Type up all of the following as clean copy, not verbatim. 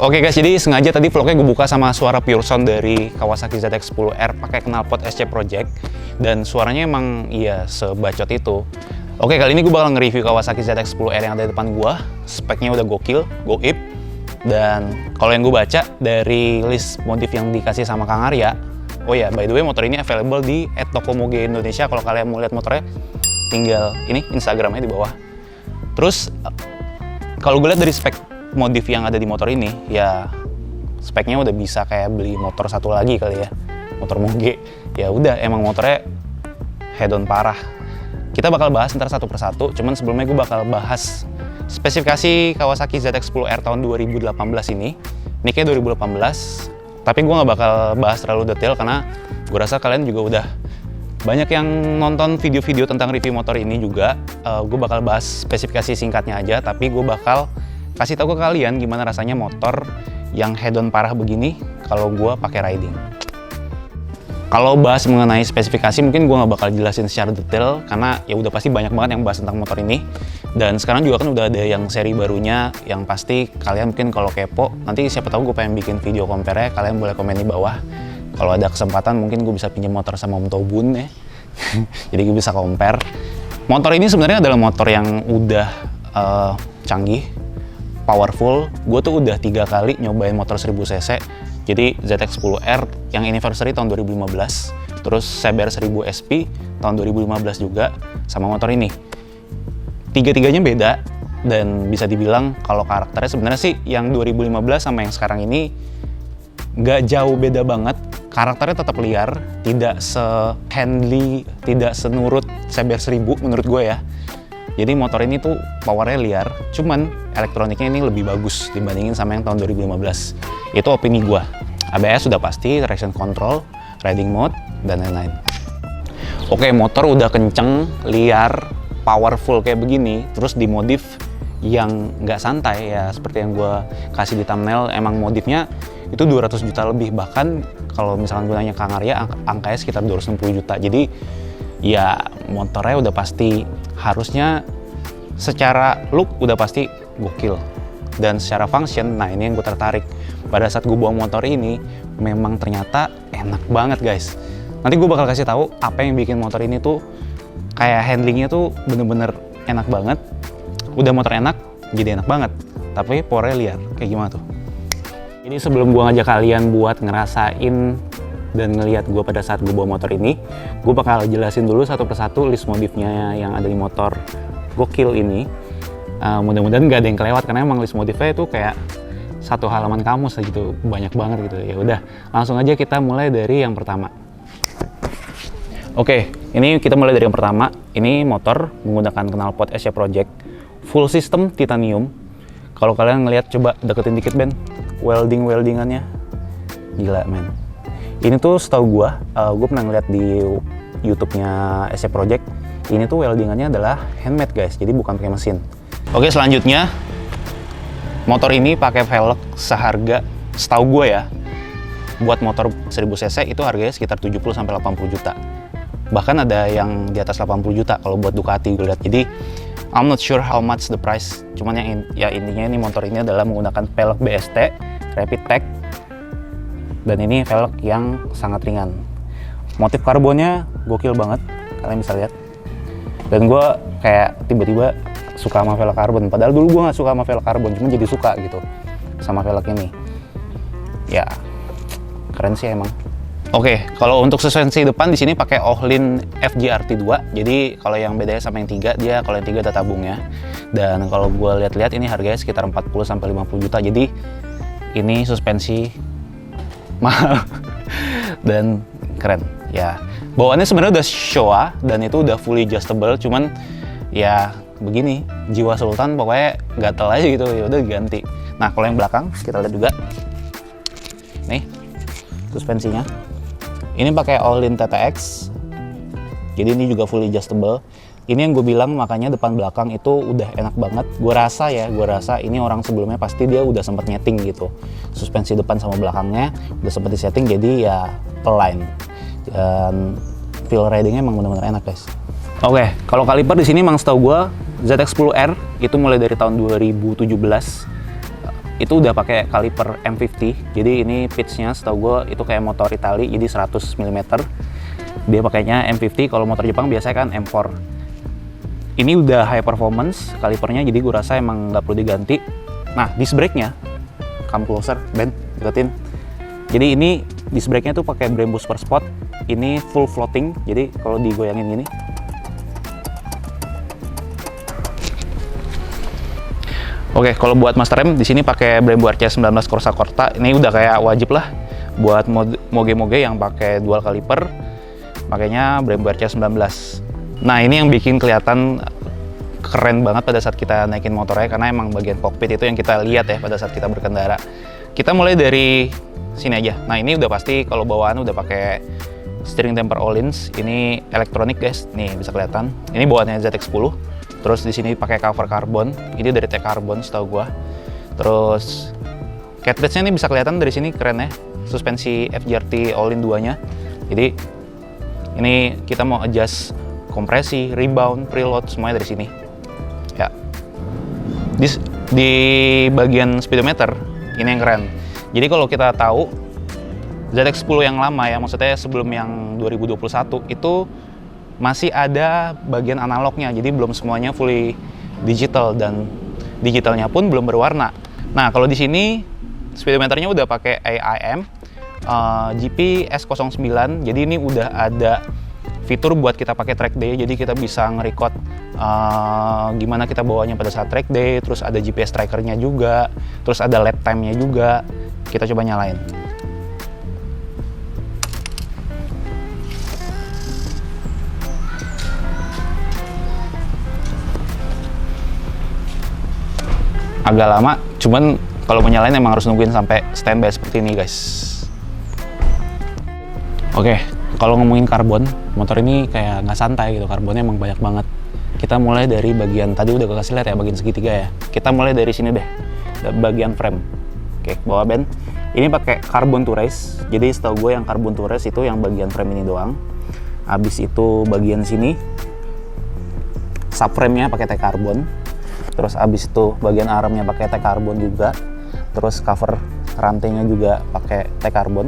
Oke guys, jadi sengaja tadi vlognya gue buka sama suara pure sound dari Kawasaki ZX-10R pakai knalpot SC Project, dan suaranya emang iya sebacot itu. Oke, kali ini gue bakal nge-review Kawasaki ZX-10R yang ada di depan gue. Speknya udah gokil, goib. Dan kalau yang gue baca dari list modif yang dikasih sama Kang Arya, oh ya, by the way motor ini available di @tokomoge Indonesia. Kalau kalian mau lihat motornya, tinggal ini Instagramnya di bawah. Terus kalau gue lihat dari spek modif yang ada di motor ini, ya speknya udah bisa kayak beli motor satu lagi kali ya, motor Moge. Ya udah, emang motornya head on parah. Kita bakal bahas ntar satu persatu, cuman sebelumnya gue bakal bahas spesifikasi Kawasaki ZX-10R tahun 2018 ini. Ini kayak 2018, tapi gue nggak bakal bahas terlalu detail karena gue rasa kalian juga udah banyak yang nonton video-video tentang review motor ini juga. Gue bakal bahas spesifikasi singkatnya aja, tapi gue bakal kasih tahu ke kalian gimana rasanya motor yang head on parah begini kalau gue pakai riding. Kalau bahas mengenai spesifikasi mungkin gue nggak bakal jelasin secara detail karena ya udah pasti banyak banget yang bahas tentang motor ini. Dan sekarang juga kan udah ada yang seri barunya yang pasti kalian mungkin kalau kepo, nanti siapa tahu gue pengen bikin video compare-nya, kalian boleh komen di bawah. Kalau ada kesempatan mungkin gue bisa pinjam motor sama Om Tobun ya. Jadi gue bisa compare. Motor ini sebenarnya adalah motor yang udah canggih, powerful. Gue tuh udah 3 kali nyobain motor 1000 cc. Jadi ZX-10R yang anniversary tahun 2015, terus CBR 1000 SP tahun 2015 juga, sama motor ini. Tiga-tiganya beda, dan bisa dibilang kalau karakternya sebenarnya sih yang 2015 sama yang sekarang ini nggak jauh beda banget. Karakternya tetap liar, tidak se-handly, tidak senurut CBR 1000 menurut gue ya. Jadi motor ini tuh powernya liar, cuman elektroniknya ini lebih bagus dibandingin sama yang tahun 2015. Itu opini gue. ABS sudah pasti, traction control, riding mode, dan lain-lain. Oke, motor udah kenceng, liar, powerful kayak begini, terus dimodif yang nggak santai ya, seperti yang gue kasih di thumbnail. Emang modifnya itu 200 juta lebih, bahkan kalau misalkan gue nanya Kang Arya, angkanya sekitar 260 juta. Jadi ya motornya udah pasti harusnya secara look udah pasti gokil, dan secara function, nah ini yang gue tertarik. Pada saat gue bawa motor ini memang ternyata enak banget guys. Nanti gue bakal kasih tahu apa yang bikin motor ini tuh kayak handlingnya tuh bener-bener enak banget. Udah motor enak jadi enak banget, tapi powernya liar kayak gimana tuh. Ini sebelum gue ngajak kalian buat ngerasain dan ngelihat gue pada saat gue bawa motor ini, gue bakal jelasin dulu satu persatu list modifnya yang ada di motor gokil ini. Mudah-mudahan nggak ada yang kelewat karena emang list modifnya itu kayak satu halaman kamus gitu, banyak banget gitu. Ya udah, langsung aja kita mulai dari yang pertama. Oke, ini kita mulai dari yang pertama. Ini motor menggunakan knalpot SC Project, full system titanium. Kalau kalian ngelihat, coba deketin dikit Ben, weldingannya gila men. Ini tuh setahu gue pernah ngeliat di YouTube-nya SC Project. Ini tuh weldingannya adalah handmade guys, jadi bukan pakai mesin. Oke, selanjutnya motor ini pakai velg seharga, setahu gue ya, buat motor 1000 cc itu harganya sekitar 70-80 juta. Bahkan ada yang di atas 80 juta kalau buat Ducati gue lihat. Jadi I'm not sure how much the price. Cuman yang intinya ini motor ini adalah menggunakan velg BST Rapid Tech. Dan ini velg yang sangat ringan. Motif karbonnya gokil banget, kalian bisa lihat. Dan gue kayak tiba-tiba suka sama velg karbon. Padahal dulu gue nggak suka sama velg karbon, cuma jadi suka gitu sama velg ini. Ya, keren sih emang. Oke, kalau untuk suspensi depan di sini pakai Ohlin FGRT 2. Jadi kalau yang bedanya sama yang 3, dia kalau yang 3 ada tabungnya. Dan kalau gue lihat-lihat ini harganya sekitar 40-50 juta. Jadi ini suspensi mahal dan keren ya. Bawaannya sebenarnya udah Showa dan itu udah fully adjustable, cuman ya begini, jiwa sultan pokoknya gatel aja gitu, ya udah diganti. Nah, kalau yang belakang kita lihat juga nih suspensinya, ini pakai Ohlin TTX, jadi ini juga fully adjustable. Ini yang gue bilang, makanya depan belakang itu udah enak banget. Gue rasa ini orang sebelumnya pasti dia udah sempet nyeting gitu. Suspensi depan sama belakangnya udah sempet disetting, jadi ya align. Dan feel ridingnya emang bener-bener enak guys. Oke, kalau kaliper di sini emang setahu gue ZX10R itu mulai dari tahun 2017 itu udah pakai kaliper M50. Jadi ini pitch-nya setahu gue itu kayak motor Itali, jadi 100 mm. Dia pakainya M50. Kalau motor Jepang biasanya kan M4. Ini udah high performance kalipernya, jadi gue rasa emang nggak perlu diganti. Nah, disc brake-nya, come closer, Ben, deketin. Jadi ini disc brake-nya tuh pakai Brembo Super Sport. Ini full floating, jadi kalau digoyangin gini. Oke, kalau buat master rem di sini pakai Brembo RC19 Corsa Corta. Ini udah kayak wajib lah buat moge-moge yang pakai dual kaliper. Makanya Brembo RC19. Nah, ini yang bikin kelihatan keren banget pada saat kita naikin motornya, karena emang bagian cockpit itu yang kita lihat ya pada saat kita berkendara. Kita mulai dari sini aja. Nah, ini udah pasti kalau bawaan udah pakai steering temper Öhlins. Ini elektronik guys. Nih bisa kelihatan. Ini bawaannya ZX10. Terus di sini pakai cover karbon. Ini dari Tech Carbon setahu gua. Terus cartridge-nya ini bisa kelihatan dari sini, keren ya. Suspensi FJRT Öhlins 2-nya. Jadi ini kita mau adjust kompresi, rebound, preload semuanya dari sini. Ya. Di bagian speedometer ini yang keren. Jadi kalau kita tahu ZX10 yang lama ya, maksudnya sebelum yang 2021 itu masih ada bagian analognya, jadi belum semuanya fully digital dan digitalnya pun belum berwarna. Nah, kalau di sini speedometernya udah pakai AIM GP S09, jadi ini udah ada fitur buat kita pakai track day, jadi kita bisa nge-record gimana kita bawanya pada saat track day, terus ada GPS trackernya juga, terus ada lap time-nya juga. Kita coba nyalain. Agak lama, cuman kalau mau nyalain emang harus nungguin sampai standby seperti ini guys. Oke, kalau ngomongin karbon, motor ini kayak nggak santai gitu, karbonnya emang banyak banget. Kita mulai dari bagian, tadi udah kasih lihat ya, bagian segitiga ya. Kita mulai dari sini deh, bagian frame. Oke, bawa Ben. Ini pakai carbon to race, jadi setahu gue yang carbon to race itu yang bagian frame ini doang. Habis itu bagian sini, subframe-nya pakai Tech Carbon. Terus abis itu bagian armnya pakai Tech Carbon juga. Terus cover rantainya juga pakai Tech Carbon.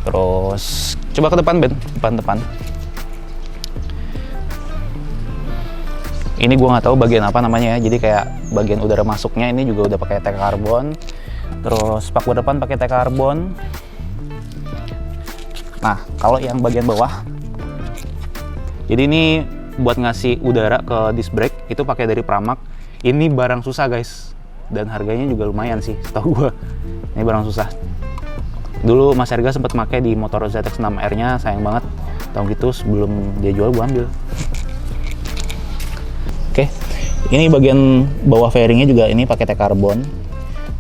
Terus coba ke depan Ben, depan. Ini gua nggak tahu bagian apa namanya ya. Jadi kayak bagian udara masuknya ini juga udah pakai Tech Carbon. Terus spakbor depan pakai Tech Carbon. Nah, kalau yang bagian bawah, jadi ini buat ngasih udara ke disc brake itu pakai dari Pramac. Ini barang susah guys, dan harganya juga lumayan sih setahu gua. Ini barang susah. Dulu Mas Erga sempat pakai di motor ZX6R-nya, sayang banget tahun gitu sebelum dia jual gua ambil. Oke, ini bagian bawah fairingnya juga ini pakai Tech Carbon.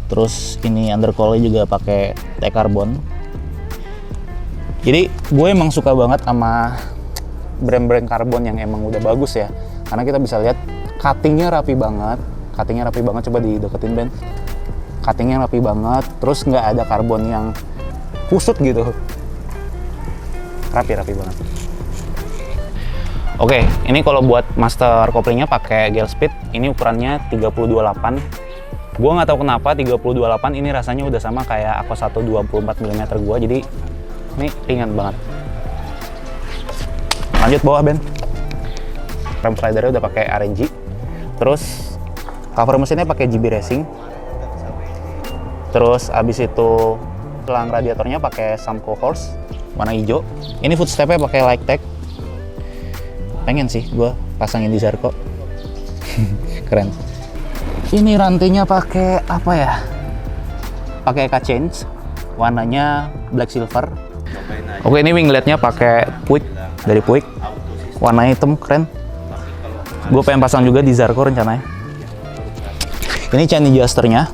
Terus ini undercoil juga pakai Tech Carbon. Jadi gue emang suka banget sama brand-brand karbon yang emang udah bagus ya, karena kita bisa lihat cuttingnya rapi banget. Coba dideketin Ben, cuttingnya rapi banget, terus nggak ada karbon yang kusut gitu, rapi banget. Oke, ini kalau buat master couplingnya pakai gel speed, ini ukurannya 3028. Gue nggak tahu kenapa 3028 ini rasanya udah sama kayak Aqua 1 24 mm gue, jadi ini ringan banget. Lanjut bawah Ben, rem slidernya udah pakai RNG. Terus cover mesinnya pakai GB Racing. Terus abis itu pelang radiatornya pakai Samco Horse warna hijau. Ini footstepnya pakai Like-Tech. Pengen sih gue pasangin di Zarko. Keren. Ini rantainya pakai apa ya? Pakai K-Change, warnanya black silver. Oke, ini wingletnya pakai Puig dari Puig, warnanya hitam, keren. Gue pengen pasang juga di Zarko rencananya. Ini chain adjusternya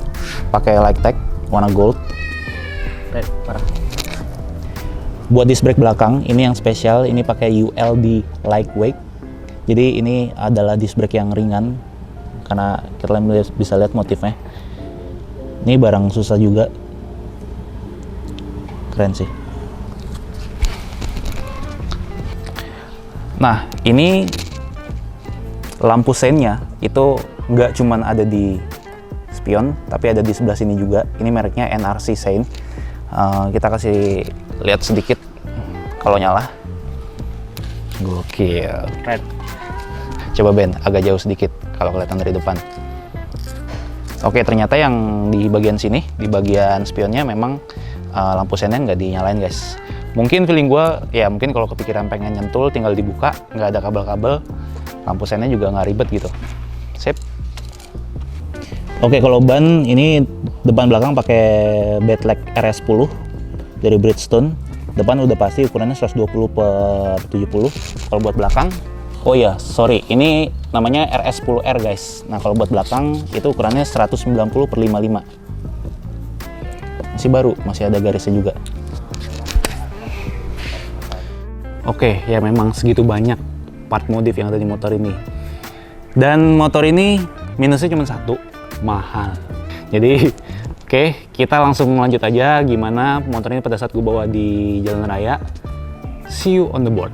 pakai Like-Tech warna gold. Parah. Buat disc brake belakang ini yang spesial, ini pakai ULD Lightweight. Jadi ini adalah disc brake yang ringan karena kita bisa lihat motifnya. Ini barang susah juga, keren sih. Nah, ini lampu seinnya itu nggak cuman ada di spion, tapi ada di sebelah sini juga. Ini mereknya NRC Sein. Kita kasih lihat sedikit kalau nyala. Gokil. Red. Coba Ben, agak jauh sedikit kalau kelihatan dari depan. Oke, ternyata yang di bagian sini, di bagian spionnya memang lampu seinnya nggak dinyalain guys. Mungkin feeling gue, ya mungkin kalau kepikiran pengen nyentul tinggal dibuka, nggak ada kabel-kabel, lampu seinnya juga nggak ribet gitu. Sip. Oke, kalau ban ini depan belakang pakai Bedlack RS10 dari Bridgestone. Depan udah pasti ukurannya 120/70. Kalau buat belakang, oh ya, sorry, ini namanya RS10R guys. Nah, kalau buat belakang itu ukurannya 190/55. Masih baru, masih ada garisnya juga. Oke, ya memang segitu banyak part modif yang ada di motor ini. Dan motor ini minusnya cuma satu, mahal. Jadi, oke, kita langsung lanjut aja gimana motor ini pada saat gue bawa di jalan raya. See you on the board.